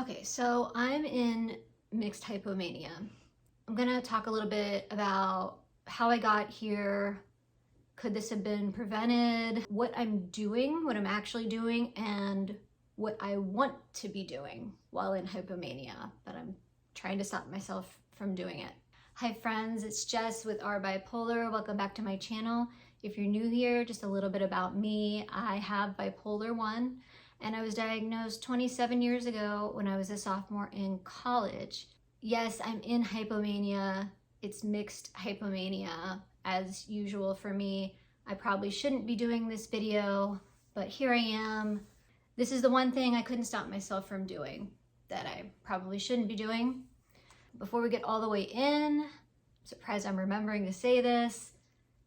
Okay, so I'm in mixed hypomania. I'm gonna talk a little bit about how I got here. Could this have been prevented? What I'm doing, what I'm actually doing, and what I want to be doing while in hypomania, but I'm trying to stop myself from doing it. Hi friends, it's Jess with Our Bipolar. Welcome back to my channel. If you're new here, just a little bit about me. I have bipolar 1 and I was diagnosed 27 years ago when I was a sophomore in college. Yes, I'm in hypomania. It's mixed hypomania as usual for me. I probably shouldn't be doing this video, but here I am. This is the one thing I couldn't stop myself from doing that I probably shouldn't be doing. Before we get all the way in, I'm surprised I'm remembering to say this.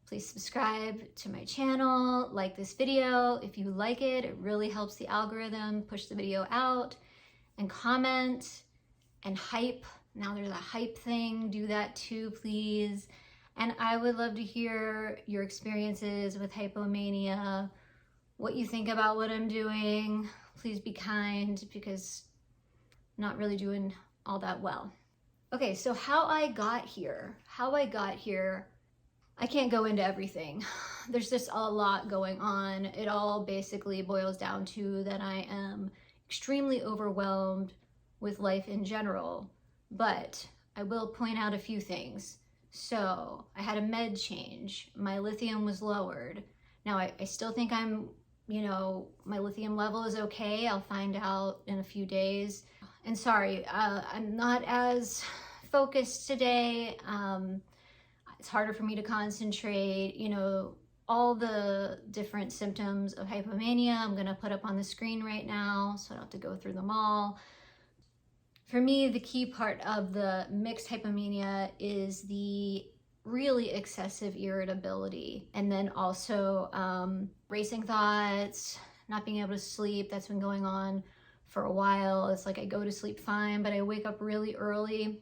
Please subscribe to my channel, like this video. If you like it, it really helps the algorithm push the video out, and comment and hype. Now there's a hype thing, do that too, please. And I would love to hear your experiences with hypomania, what you think about what I'm doing. Please be kind because I'm not really doing all that well. Okay, so how I got here. I can't go into everything. There's just a lot going on. It all basically boils down to that I am extremely overwhelmed with life in general, but I will point out a few things. So I had a med change. My lithium was lowered. Now I still think I'm, my lithium level is okay. I'll find out in a few days. And sorry, I'm not as focused today. It's harder for me to concentrate, all the different symptoms of hypomania I'm gonna put up on the screen right now, so I don't have to go through them all. For me, the key part of the mixed hypomania is the really excessive irritability, and then also racing thoughts, not being able to sleep. That's been going on for a while. It's like I go to sleep fine, but I wake up really early,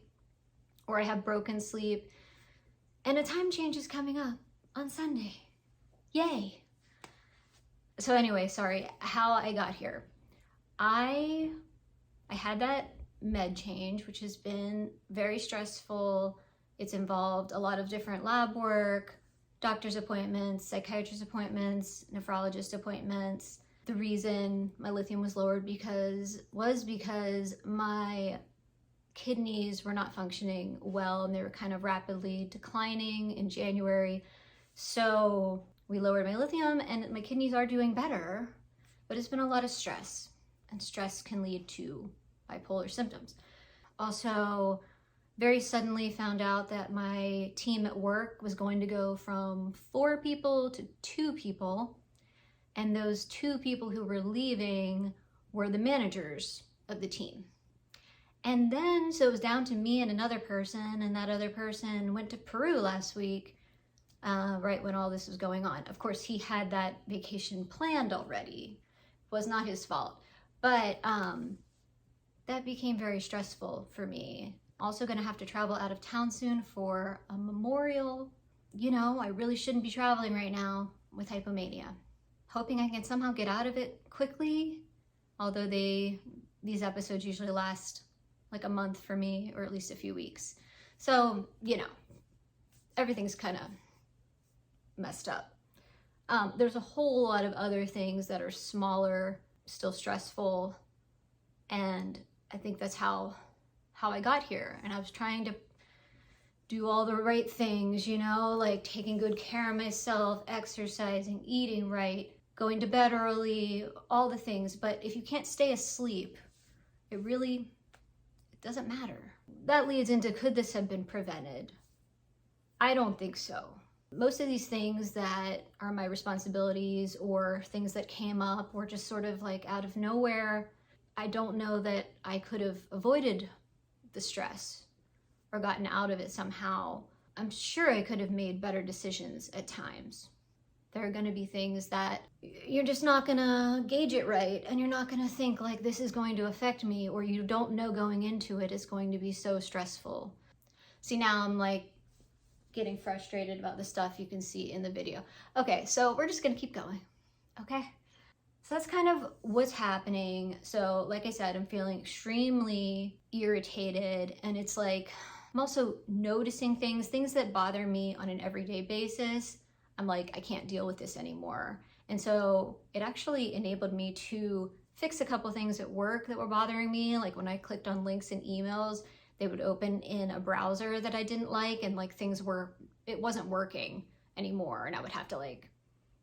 or I have broken sleep. And a time change is coming up on Sunday. Yay. So anyway, sorry, how I got here. I had that med change, which has been very stressful. It's involved a lot of different lab work, doctor's appointments, psychiatrist appointments, nephrologist appointments. The reason my lithium was lowered was because my kidneys were not functioning well and they were kind of rapidly declining in January. So we lowered my lithium and my kidneys are doing better, but it's been a lot of stress, and stress can lead to bipolar symptoms. Also, very suddenly found out that my team at work was going to go from 4 people to 2 people, and those 2 people who were leaving were the managers of the team. And then, so it was down to me and another person, and that other person went to Peru last week, right when all this was going on. Of course, he had that vacation planned already. It was not his fault. But that became very stressful for me. Also gonna have to travel out of town soon for a memorial. I really shouldn't be traveling right now with hypomania. Hoping I can somehow get out of it quickly, although these episodes usually last like a month for me, or at least a few weeks. So, everything's kind of messed up. There's a whole lot of other things that are smaller, still stressful, and I think that's how I got here. And I was trying to do all the right things, like taking good care of myself, exercising, eating right, going to bed early, all the things. But if you can't stay asleep, it doesn't matter. That leads into, could this have been prevented? I don't think so. Most of these things that are my responsibilities or things that came up were just sort of like out of nowhere. I don't know that I could have avoided the stress or gotten out of it somehow. I'm sure I could have made better decisions at times. There are gonna be things that you're just not gonna gauge it right, and you're not gonna think like this is going to affect me, or you don't know going into it it's going to be so stressful. See, now I'm like getting frustrated about the stuff you can see in the video. Okay, so we're just gonna keep going, okay? So that's kind of what's happening. So like I said, I'm feeling extremely irritated, and it's like I'm also noticing things that bother me on an everyday basis. I'm like, I can't deal with this anymore. And so it actually enabled me to fix a couple things at work that were bothering me. Like when I clicked on links in emails, they would open in a browser that I didn't like, and like it wasn't working anymore. And I would have to like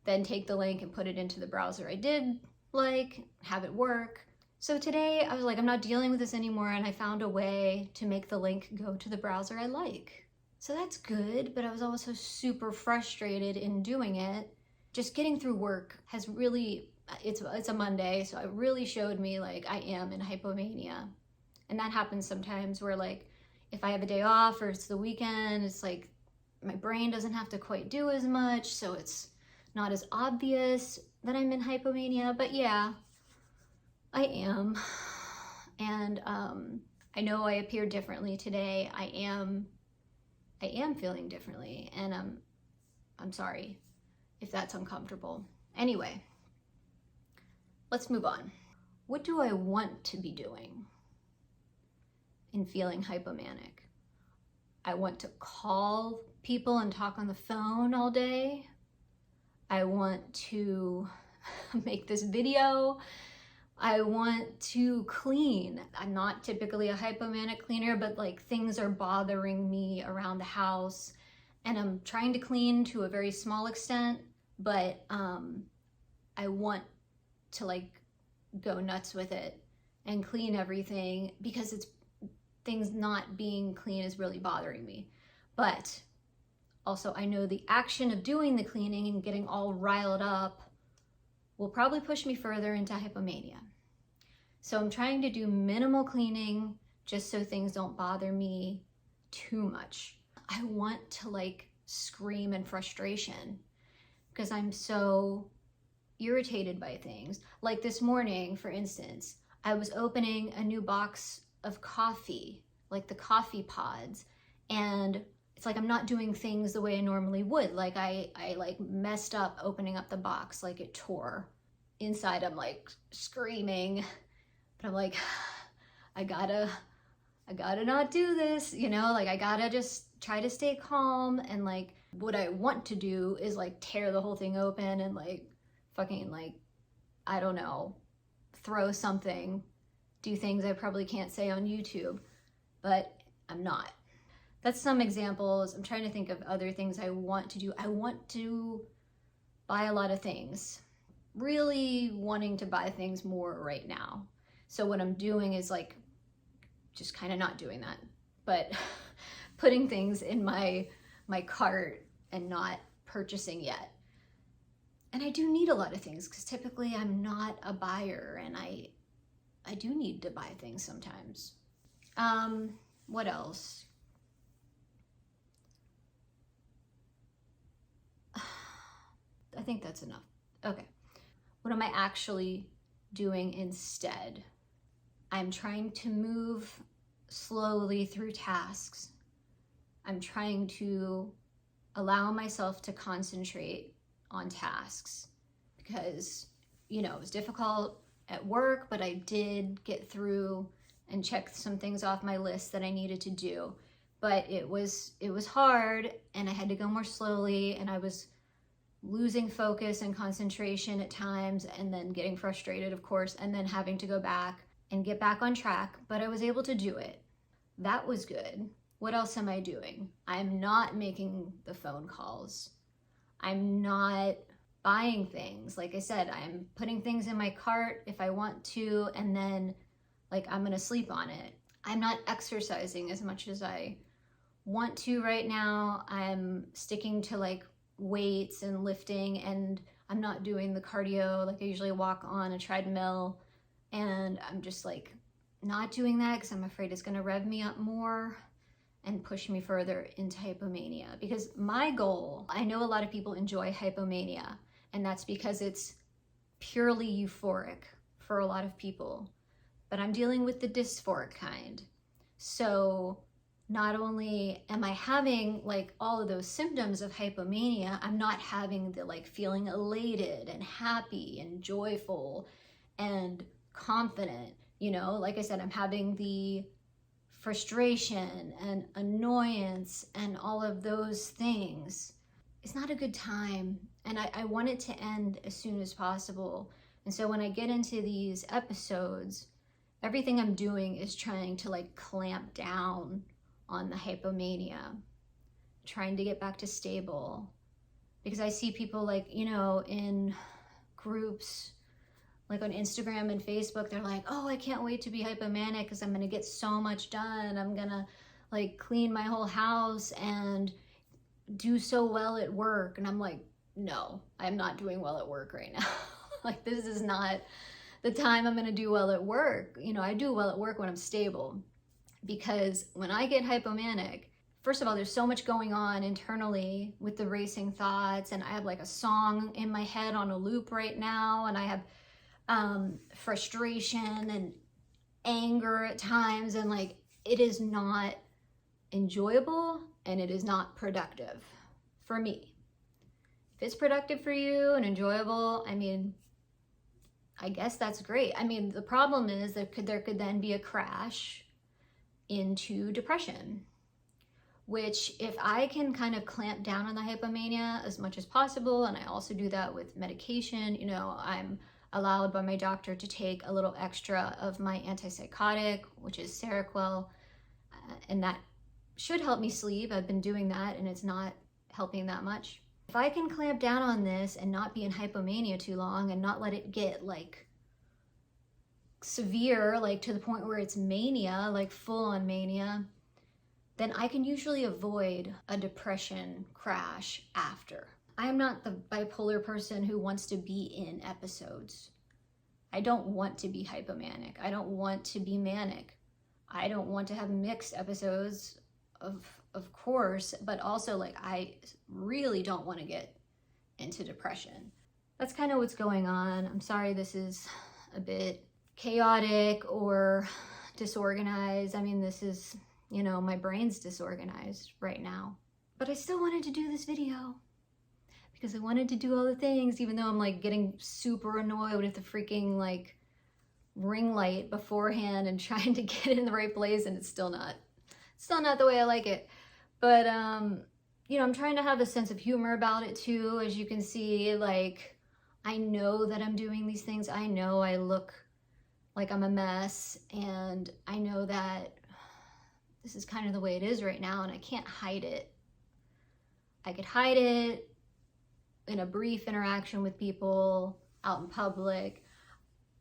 then take the link and put it into the browser I did like, have it work. So today I was like, I'm not dealing with this anymore, and I found a way to make the link go to the browser I like. So that's good, but I was also super frustrated in doing it. Just getting through work has really, it's a Monday, so it really showed me like I am in hypomania. And that happens sometimes where like, if I have a day off or it's the weekend, it's like my brain doesn't have to quite do as much, so it's not as obvious that I'm in hypomania. But yeah, I am. And I know I appear differently today. I am feeling differently, and I'm sorry if that's uncomfortable. Anyway, let's move on. What do I want to be doing in feeling hypomanic? I want to call people and talk on the phone all day. I want to make this video. I want to clean. I'm not typically a hypomanic cleaner, but like things are bothering me around the house, and I'm trying to clean to a very small extent, but I want to like go nuts with it and clean everything, because things not being clean is really bothering me. But also, I know the action of doing the cleaning and getting all riled up will probably push me further into hypomania. So I'm trying to do minimal cleaning just so things don't bother me too much. I want to like scream in frustration because I'm so irritated by things. Like this morning, for instance, I was opening a new box of coffee, like the coffee pods, and it's like I'm not doing things the way I normally would. Like I like messed up opening up the box, like it tore. Inside I'm like screaming, but I'm like, I gotta not do this, you know? Like I gotta just try to stay calm, and like what I want to do is like tear the whole thing open and like fucking like, I don't know, throw something, do things I probably can't say on YouTube, but I'm not. That's some examples. I'm trying to think of other things I want to do. I want to buy a lot of things. Really wanting to buy things more right now. So what I'm doing is like just kind of not doing that, but putting things in my cart and not purchasing yet. And I do need a lot of things because typically I'm not a buyer, and I do need to buy things sometimes. What else? I think that's enough. Okay. What am I actually doing instead? I'm trying to move slowly through tasks. I'm trying to allow myself to concentrate on tasks because, you know, it was difficult at work, but I did get through and check some things off my list that I needed to do. But it was hard, and I had to go more slowly, and I was losing focus and concentration at times, and then getting frustrated, of course, and then having to go back and get back on track, but I was able to do it. That was good. What else am I doing? I'm not making the phone calls. I'm not buying things. Like I said, I'm putting things in my cart if I want to, and then like I'm gonna sleep on it. I'm not exercising as much as I want to right now. I'm sticking to like weights and lifting, and I'm not doing the cardio. Like I usually walk on a treadmill, and I'm just like not doing that because I'm afraid it's gonna rev me up more and push me further into hypomania. Because my goal, I know a lot of people enjoy hypomania, and that's because it's purely euphoric for a lot of people, but I'm dealing with the dysphoric kind. So not only am I having like all of those symptoms of hypomania, I'm not having the like feeling elated and happy and joyful and confident, you know, like I said, I'm having the frustration and annoyance and all of those things. It's not a good time, and I want it to end as soon as possible. And so when I get into these episodes, everything I'm doing is trying to like clamp down on the hypomania, trying to get back to stable. Because I see people like, you know, in groups, like on Instagram and Facebook, they're like, oh, I can't wait to be hypomanic because I'm gonna get so much done. I'm gonna like clean my whole house and do so well at work. And I'm like, no, I'm not doing well at work right now. Like, this is not the time I'm gonna do well at work. You know, I do well at work when I'm stable, because when I get hypomanic, first of all, there's so much going on internally with the racing thoughts, and I have like a song in my head on a loop right now, and I have frustration and anger at times, and like, it is not enjoyable and it is not productive for me. If it's productive for you and enjoyable, I mean, I guess that's great. I mean, the problem is that there could then be a crash into depression, which if I can kind of clamp down on the hypomania as much as possible, and I also do that with medication, you know, I'm allowed by my doctor to take a little extra of my antipsychotic, which is Seroquel, and that should help me sleep. I've been doing that and it's not helping that much. If I can clamp down on this and not be in hypomania too long and not let it get like severe, like to the point where it's mania, like full on mania, then I can usually avoid a depression crash after. I'm not the bipolar person who wants to be in episodes. I don't want to be hypomanic. I don't want to be manic. I don't want to have mixed episodes, of course, but also like I really don't want to get into depression. That's kind of what's going on. I'm sorry this is a bit chaotic or disorganized. I mean, this is, you know, my brain's disorganized right now. But I still wanted to do this video because I wanted to do all the things, even though I'm like getting super annoyed with the freaking like ring light beforehand and trying to get it in the right place, and it's still not the way I like it. But you know, I'm trying to have a sense of humor about it too. As you can see, like, I know that I'm doing these things. I know I look like I'm a mess, and I know that this is kind of the way it is right now, and I can't hide it. I could hide it in a brief interaction with people out in public.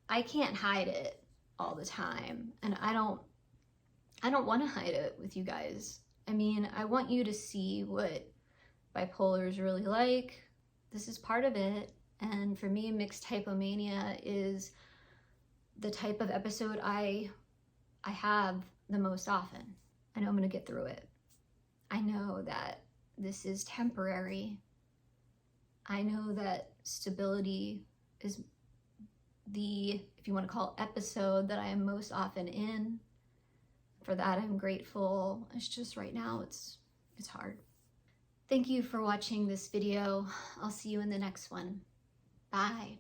I can't hide it all the time, and I don't want to hide it with you guys. I mean, I want you to see what bipolar is really like. This is part of it, and for me, mixed hypomania is the type of episode I have the most often. I know I'm gonna get through it. I know that this is temporary. I know that stability is the, if you want to call it, episode that I am most often in. For that, I'm grateful. It's just right now, it's hard. Thank you for watching this video. I'll see you in the next one. Bye.